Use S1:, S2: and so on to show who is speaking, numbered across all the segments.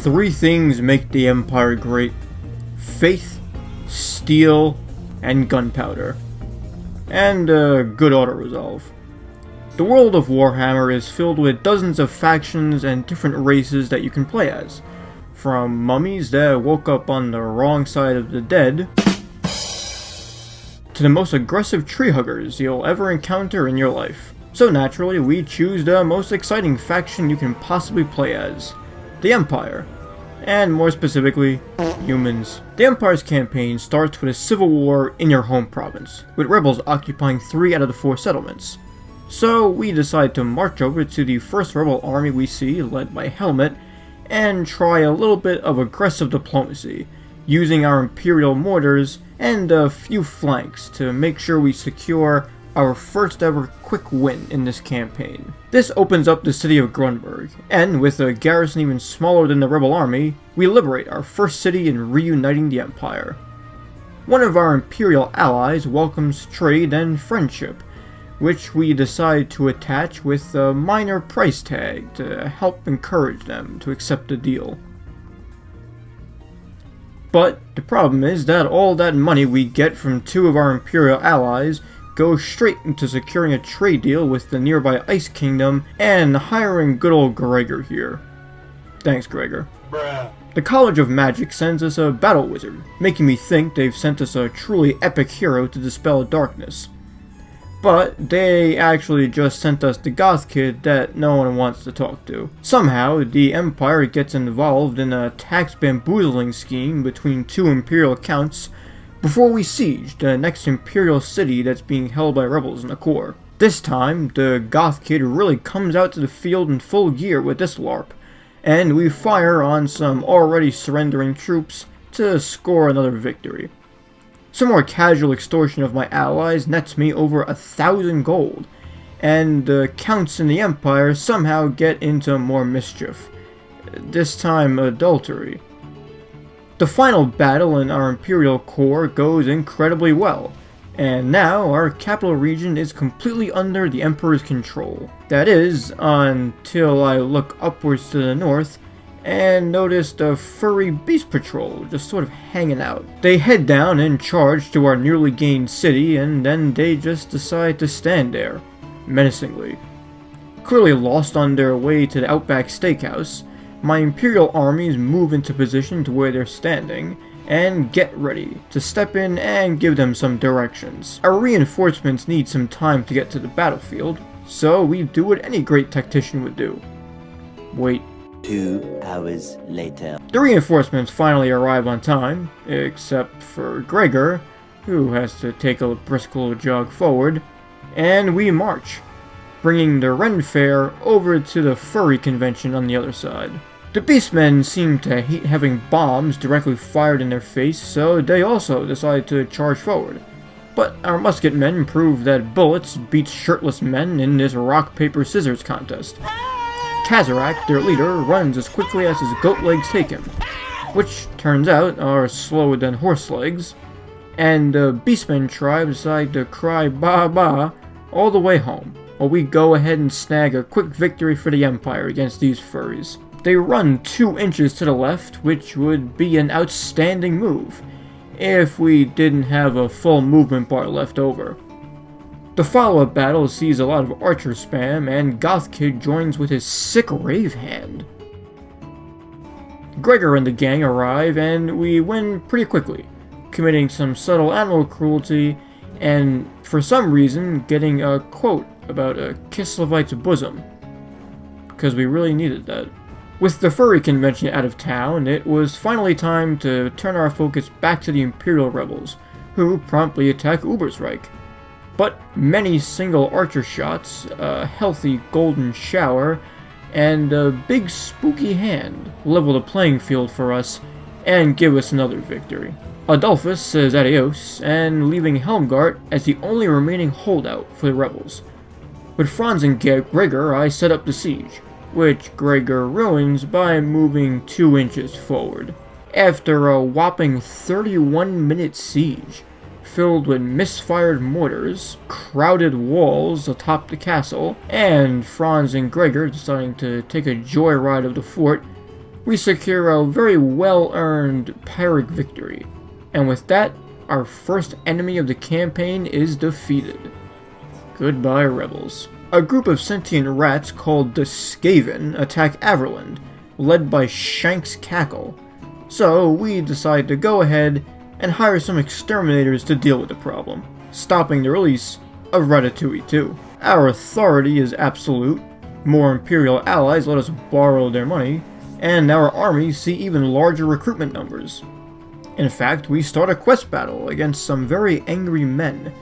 S1: Three things make the Empire great: faith, steel, and gunpowder. And good auto-resolve. The world of Warhammer is filled with dozens of factions and different races that you can play as. From mummies that woke up on the wrong side of the dead, to the most aggressive tree huggers you'll ever encounter in your life. So naturally, we choose the most exciting faction you can possibly play as: the Empire. And more specifically, humans. The Empire's campaign starts with a civil war in your home province, with rebels occupying 3 out of the 4 settlements. So we decide to march over to the first rebel army we see, led by Helmet, and try a little bit of aggressive diplomacy, using our Imperial mortars and a few flanks to make sure we secure our first ever quick win in this campaign. This opens up the city of Grunberg, and with a garrison even smaller than the rebel army, we liberate our first city in reuniting the Empire. One of our Imperial allies welcomes trade and friendship, which we decide to attach with a minor price tag to help encourage them to accept the deal. But the problem is that all that money we get from 2 of our Imperial allies goes straight into securing a trade deal with the nearby Ice Kingdom and hiring good old Gregor here. Thanks, Gregor.
S2: Bruh.
S1: The College of Magic sends us a battle wizard, making me think they've sent us a truly epic hero to dispel darkness. But they actually just sent us the goth kid that no one wants to talk to. Somehow, the Empire gets involved in a tax bamboozling scheme between 2 Imperial counts before we siege the next Imperial city that's being held by rebels in the core. This time, the goth kid really comes out to the field in full gear with this LARP, and we fire on some already surrendering troops to score another victory. Some more casual extortion of my allies nets me over 1,000 gold, and the counts in the Empire somehow get into more mischief, this time adultery. The final battle in our Imperial core goes incredibly well, and now our capital region is completely under the Emperor's control. That is, until I look upwards to the north and notice the furry beast patrol just sort of hanging out. They head down and charge to our newly gained city, and then they just decide to stand there, menacingly. Clearly lost on their way to the Outback Steakhouse, my Imperial armies move into position to where they're standing, and get ready to step in and give them some directions. Our reinforcements need some time to get to the battlefield, so we do what any great tactician would do. Wait.
S2: 2 hours later.
S1: The reinforcements finally arrive on time, except for Gregor, who has to take a brisk little jog forward, and we march, bringing the Ren Fair over to the furry convention on the other side. The Beastmen seem to hate having bombs directly fired in their face, so they also decide to charge forward. But our musketmen prove that bullets beat shirtless men in this rock-paper-scissors contest. Kazarak, their leader, runs as quickly as his goat legs take him, which turns out are slower than horse legs, and the Beastmen tribe decide to cry ba-ba all the way home, while we go ahead and snag a quick victory for the Empire against these furries. They run 2 inches to the left, which would be an outstanding move, if we didn't have a full movement bar left over. The follow-up battle sees a lot of archer spam, and Goth Kid joins with his sick rave hand. Gregor and the gang arrive, and we win pretty quickly, committing some subtle animal cruelty, and for some reason getting a quote about a Kislevite's bosom, because we really needed that. With the furry convention out of town, it was finally time to turn our focus back to the Imperial rebels, who promptly attack Ubersreich. But many single archer shots, a healthy golden shower, and a big spooky hand level the playing field for us and give us another victory. Adolphus says adios, and leaving Helmgart as the only remaining holdout for the rebels. With Franz and Gregor, I set up the siege, which Gregor ruins by moving 2 inches forward. After a whopping 31-minute siege, filled with misfired mortars, crowded walls atop the castle, and Franz and Gregor deciding to take a joyride of the fort, we secure a very well-earned Pyrrhic victory, and with that, our first enemy of the campaign is defeated. Goodbye, rebels. A group of sentient rats called the Skaven attack Averland, led by Shank's Cackle, so we decide to go ahead and hire some exterminators to deal with the problem, stopping the release of Ratatouille 2. Our authority is absolute, more Imperial allies let us borrow their money, and our armies see even larger recruitment numbers. In fact, we start a quest battle against some very angry men.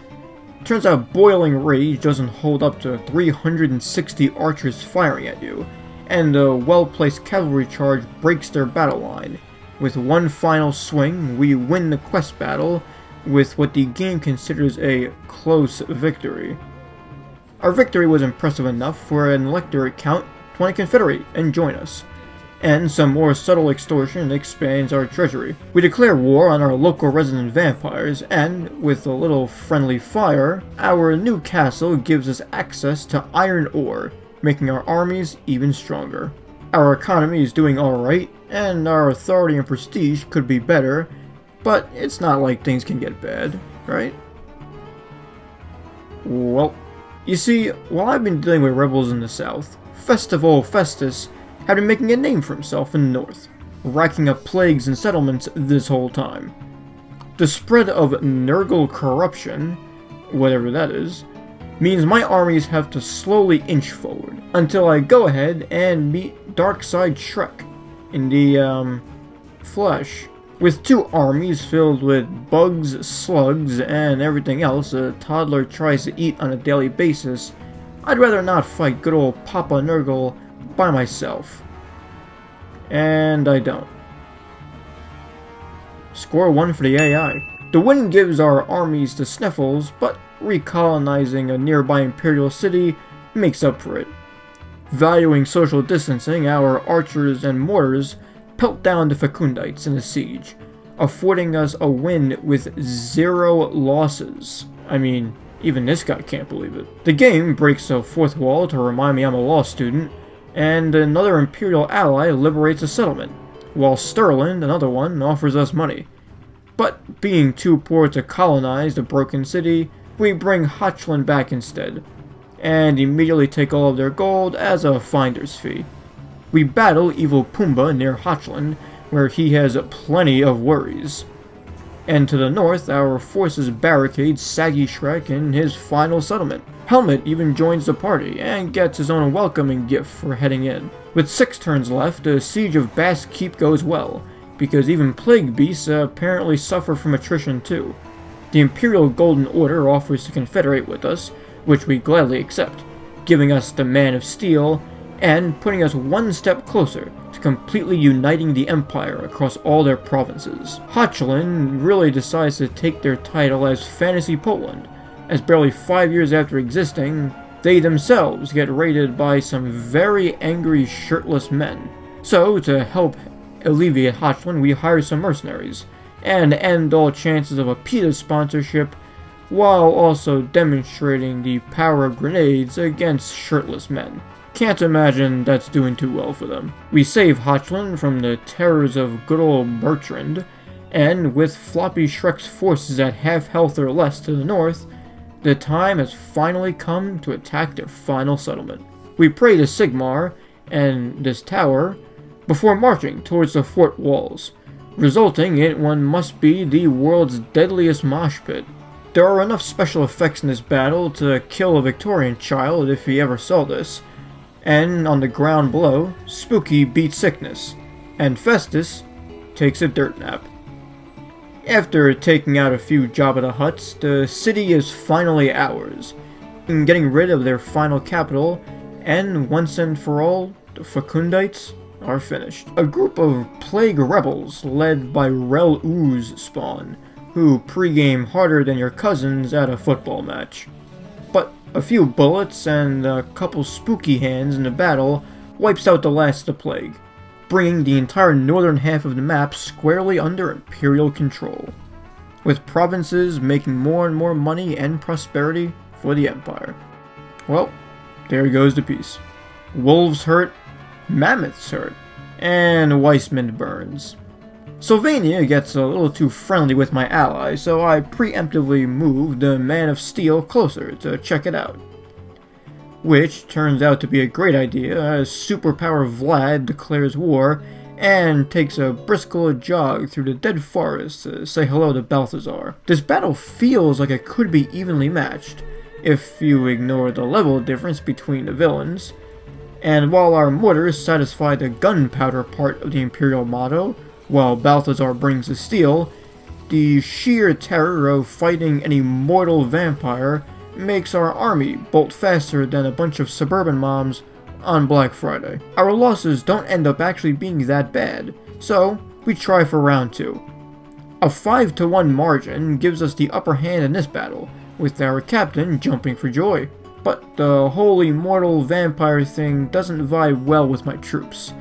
S1: Turns out boiling rage doesn't hold up to 360 archers firing at you, and a well-placed cavalry charge breaks their battle line. With one final swing, we win the quest battle with what the game considers a close victory. Our victory was impressive enough for an electorate count to want to confederate and join us, and some more subtle extortion expands our treasury. We declare war on our local resident vampires, and with a little friendly fire, our new castle gives us access to iron ore, making our armies even stronger. Our economy is doing alright, and our authority and prestige could be better, but it's not like things can get bad, right? Well, you see, while I've been dealing with rebels in the south, Festival Festus had been making a name for himself in the north, racking up plagues and settlements this whole time. The spread of Nurgle corruption, whatever that is, means my armies have to slowly inch forward, until I go ahead and meet Darkside Shrek in the, flesh. With two armies filled with bugs, slugs, and everything else a toddler tries to eat on a daily basis, I'd rather not fight good old Papa Nurgle by myself. And I don't. Score 1 for the AI. The win gives our armies the sniffles, but recolonizing a nearby imperial city makes up for it. Valuing social distancing, our archers and mortars pelt down the Fecundites in a siege, affording us a win with 0 losses. I mean, even this guy can't believe it. The game breaks a fourth wall to remind me I'm a law student, and another Imperial ally liberates a settlement, while Stirland, another one, offers us money. But being too poor to colonize the broken city, we bring Hochland back instead, and immediately take all of their gold as a finder's fee. We battle evil Pumbaa near Hochland, where he has plenty of worries. And to the north, our forces barricade Saggy Shrek in his final settlement. Helmet even joins the party, and gets his own welcoming gift for heading in. With 6 turns left, the siege of Bass Keep goes well, because even plague beasts apparently suffer from attrition too. The Imperial Golden Order offers to confederate with us, which we gladly accept, giving us the Man of Steel, and putting us one step closer to completely uniting the Empire across all their provinces. Hochland really decides to take their title as Fantasy Poland, as barely 5 years after existing, they themselves get raided by some very angry shirtless men. So, to help alleviate Hochland, we hire some mercenaries, and end all chances of a PETA sponsorship, while also demonstrating the power of grenades against shirtless men. Can't imagine that's doing too well for them. We save Hochland from the terrors of good old Bertrand, and with Floppy Shrek's forces at half health or less to the north, the time has finally come to attack their final settlement. We pray to Sigmar and this tower before marching towards the fort walls, resulting in what must be the world's deadliest mosh pit. There are enough special effects in this battle to kill a Victorian child if he ever saw this, and on the ground below, Spooky beats sickness, and Festus takes a dirt nap. After taking out a few Jabba the Hutts, the city is finally ours, and getting rid of their final capital, and once and for all, the Fecundites are finished. A group of plague rebels led by Rel Ooze spawn, who pregame harder than your cousins at a football match. But a few bullets and a couple spooky hands in the battle wipes out the last of the plague, bringing the entire northern half of the map squarely under Imperial control, with provinces making more and more money and prosperity for the Empire. Well, there goes the peace. Wolves hurt, mammoths hurt, and Weissman burns. Sylvania gets a little too friendly with my ally, so I preemptively moved the Man of Steel closer to check it out. Which turns out to be a great idea, as Superpower Vlad declares war and takes a brisk little jog through the dead forest to say hello to Balthazar. This battle feels like it could be evenly matched, if you ignore the level difference between the villains, and while our mortars satisfy the gunpowder part of the Imperial motto, while Balthazar brings the steel, the sheer terror of fighting an immortal vampire makes our army bolt faster than a bunch of suburban moms on Black Friday. Our losses don't end up actually being that bad, so we try for round 2. A 5-1 margin gives us the upper hand in this battle, with our captain jumping for joy. But the whole immortal vampire thing doesn't vibe well with my troops,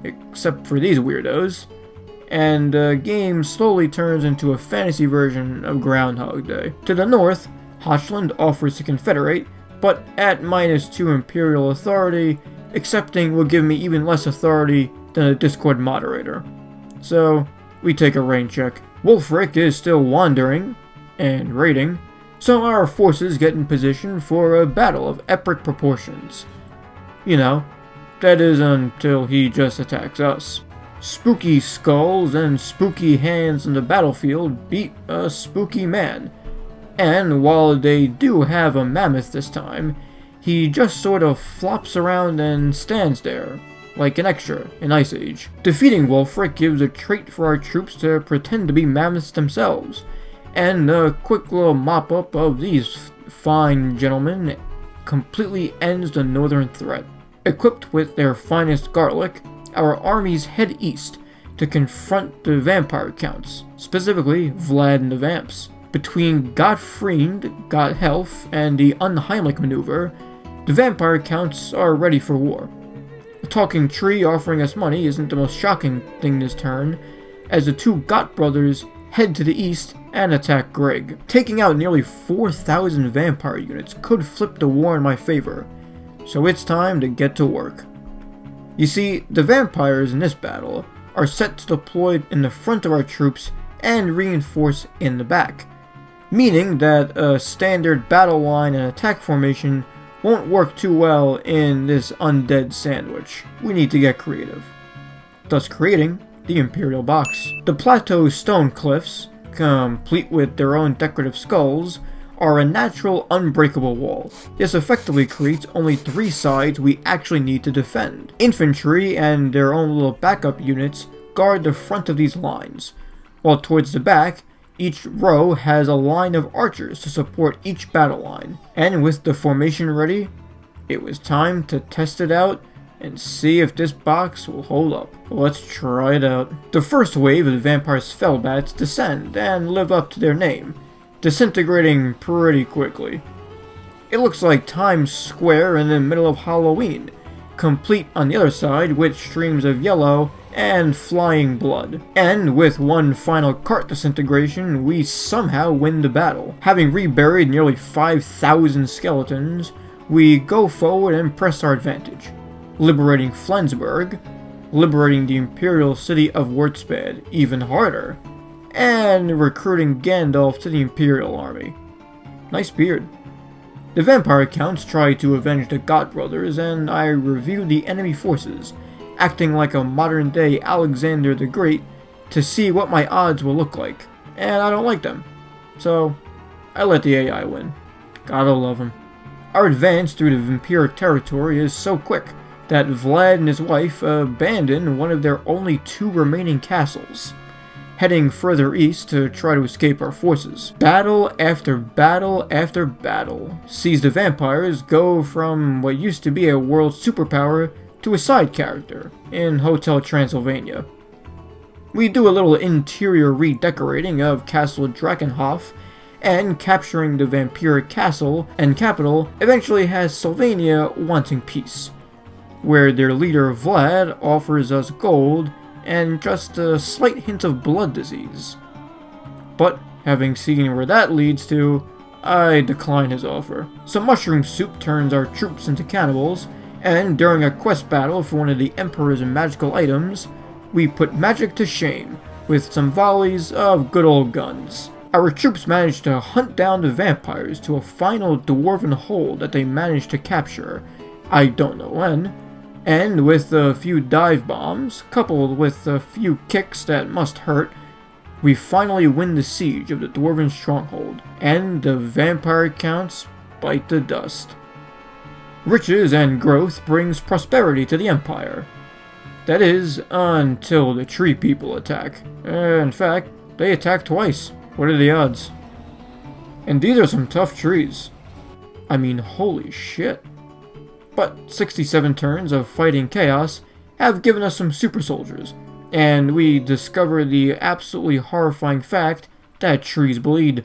S1: except for these weirdos, and the game slowly turns into a fantasy version of Groundhog Day. To the north, Hochland offers to confederate, but at -2 Imperial authority, accepting will give me even less authority than a Discord moderator. So, we take a rain check. Wulfric is still wandering, and raiding, so our forces get in position for a battle of epic proportions. You know, that is until he just attacks us. Spooky skulls and spooky hands on the battlefield beat a spooky man. And while they do have a mammoth this time, he just sort of flops around and stands there, like an extra in Ice Age. Defeating Wulfric gives a trait for our troops to pretend to be mammoths themselves, and a quick little mop-up of these fine gentlemen completely ends the northern threat. Equipped with their finest garlic, our armies head east to confront the vampire counts, specifically Vlad and the Vamps. Between Gottfried, Gothelf, and the Unheimlich maneuver, the vampire counts are ready for war. A talking tree offering us money isn't the most shocking thing this turn, as the two Gott brothers head to the east and attack Greg. Taking out nearly 4,000 vampire units could flip the war in my favor, so it's time to get to work. You see, the vampires in this battle are set to deploy in the front of our troops and reinforce in the back, meaning that a standard battle line and attack formation won't work too well in this undead sandwich. We need to get creative, thus creating the Imperial Box. The plateau stone cliffs, complete with their own decorative skulls, are a natural unbreakable wall. This effectively creates only 3 sides we actually need to defend. Infantry and their own little backup units guard the front of these lines, while towards the back, each row has a line of archers to support each battle line. And with the formation ready, it was time to test it out and see if this box will hold up. Let's try it out. The first wave of the vampire spellbats descend and live up to their name, disintegrating pretty quickly. It looks like Times Square in the middle of Halloween, complete on the other side with streams of yellow and flying blood. And with one final cart disintegration, we somehow win the battle. Having reburied nearly 5,000 skeletons, we go forward and press our advantage, liberating Flensburg, liberating the Imperial city of Wurtzbad even harder, and recruiting Gandalf to the Imperial army. Nice beard. The vampire counts try to avenge the Gott brothers, and I review the enemy forces, acting like a modern-day Alexander the Great to see what my odds will look like, and I don't like them, so I let the AI win. Gotta love him. Our advance through the vampiric territory is so quick that Vlad and his wife abandon one of their only 2 remaining castles, heading further east to try to escape our forces. Battle after battle after battle sees the vampires go from what used to be a world superpower to a side character in Hotel Transylvania. We do a little interior redecorating of Castle Drakenhof, and capturing the vampiric castle and capital eventually has Sylvania wanting peace, where their leader Vlad offers us gold and just a slight hint of blood disease. But having seen where that leads to, I decline his offer. Some mushroom soup turns our troops into cannibals, And during a quest battle for one of the Emperor's magical items, we put magic to shame with some volleys of good old guns. Our troops managed to hunt down the vampires to a final dwarven hold that they managed to capture, I don't know when, and with a few dive bombs, coupled with a few kicks that must hurt, we finally win the siege of the dwarven stronghold, and the vampire counts bite the dust. Riches and growth brings prosperity to the Empire. That is, until the tree people attack. In fact, they attack twice. What are the odds? And these are some tough trees. I mean, holy shit. But 67 turns of fighting chaos have given us some super soldiers, and we discover the absolutely horrifying fact that trees bleed.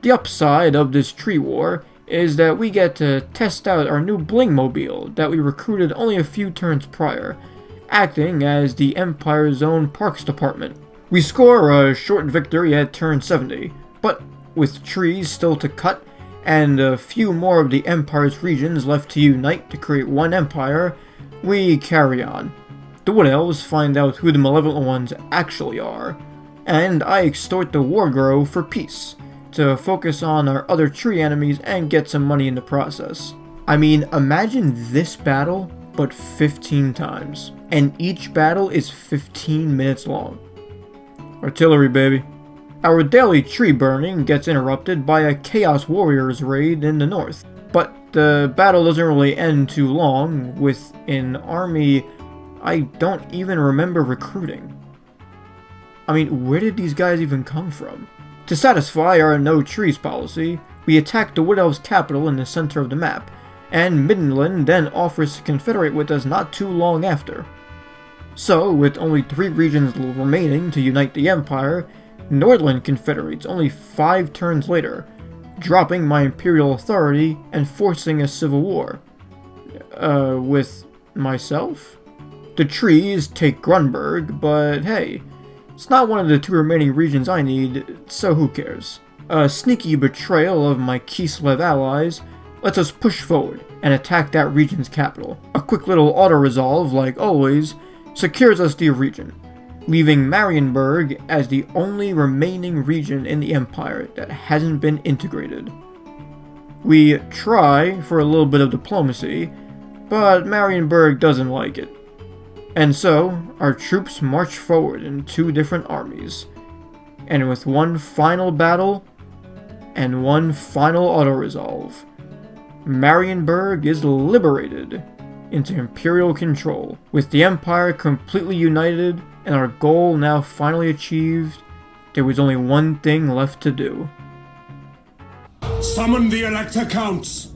S1: The upside of this tree war is that we get to test out our new Bling-mobile that we recruited only a few turns prior, acting as the Empire's own parks department. We score a short victory at turn 70, but with trees still to cut and a few more of the Empire's regions left to unite to create one empire, we carry on. The Wood Elves find out who the malevolent ones actually are, and I extort the Wargrove for peace, to focus on our other tree enemies and get some money in the process. I mean, imagine this battle, but 15 times. And each battle is 15 minutes long. Artillery, baby. Our daily tree burning gets interrupted by a Chaos Warriors raid in the north. But the battle doesn't really end too long, with an army I don't even remember recruiting. I mean, where did these guys even come from? To satisfy our no trees policy, we attack the Wood Elves' capital in the center of the map, and Middenland then offers to confederate with us not too long after. So, with only 3 regions remaining to unite the Empire, Nordland confederates only 5 turns later, dropping my imperial authority and forcing a civil war. With myself? The trees take Grunberg, but hey, it's not one of the 2 remaining regions I need, so who cares? A sneaky betrayal of my Kislev allies lets us push forward and attack that region's capital. A quick little auto-resolve, like always, secures us the region, leaving Marienburg as the only remaining region in the Empire that hasn't been integrated. We try for a little bit of diplomacy, but Marienburg doesn't like it. And so, our troops march forward in 2 different armies, and with one final battle, and one final auto-resolve, Marienburg is liberated into Imperial control, with the Empire completely united and our goal now finally achieved. There was only one thing left to do.
S3: Summon the Elector Counts!